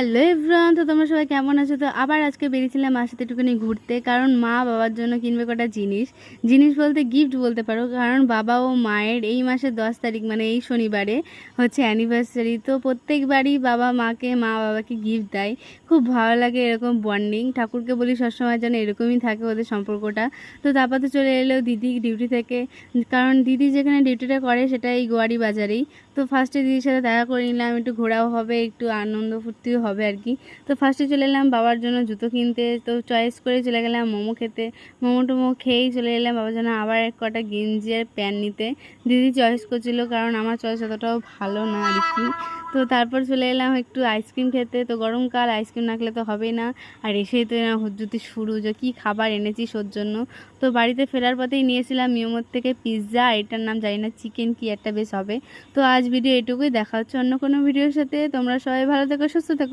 Hello everyone, তো তোমরা সবাই কেমন আছো? তো আবার আজকে বেরিয়েছিলাম মার সাথে একটুখানি ঘুরতে, কারণ মা বাবার জন্য কিনবে কটা জিনিস। জিনিস বলতে গিফট বলতে পারো, কারণ বাবা ও মায়ের এই মাসের 10 তারিখ মানে এই শনিবারে হচ্ছে অ্যানিভার্সারি। তো প্রত্যেকবারই বাবা মাকে, মা বাবাকে গিফট দেয়। খুব ভালো লাগে এরকম বন্ডিং। ঠাকুরকে বলি সবসময় যেন এরকমই থাকে ওদের সম্পর্কটা। তো তারপর তো চলে এলো দিদি ডিউটি থেকে, কারণ দিদি যেখানে ডিউটিটা করে সেটা এই গোয়ারি বাজারেই। তো ফার্স্টে দিদির সাথে দেখা করে নিলাম, একটু ঘোরাও হবে, একটু আনন্দ ফুর্তিও হবে আর কি। তো ফার্স্টে চলে এলাম বাবার জন্য জুতো কিনতে, তো চয়েস করে চলে গেলাম মোমো খেতে। মোমো টোমো খেয়েই চলে এলাম বাবার জন্য আবার এক কটা গেঞ্জি আর প্যান্ট নিতে। দিদি চয়েস করছিল, কারণ আমার চয়েস অতটাও ভালো না আর কি। তো তারপর চলে এলাম একটু আইসক্রিম খেতে। তো গরমকাল, আইসক্রিম না খেলে তো হবেই না। আর এসেই তো হুজ্জুতি শুরু যে কী খাবার এনেছিস ওর জন্য। তো বাড়িতে ফেরার পথেই নিয়েছিলাম মিয়োমোর থেকে পিৎজা, এটার নাম জানি না, চিকেন কি একটা বেশ হবে। তো আজ ভিডিও এটুকুই, দেখা হচ্ছে অন্য কোনো ভিডিওর সাথে। তোমরা সবাই ভালো থেকো, সুস্থ থেকো।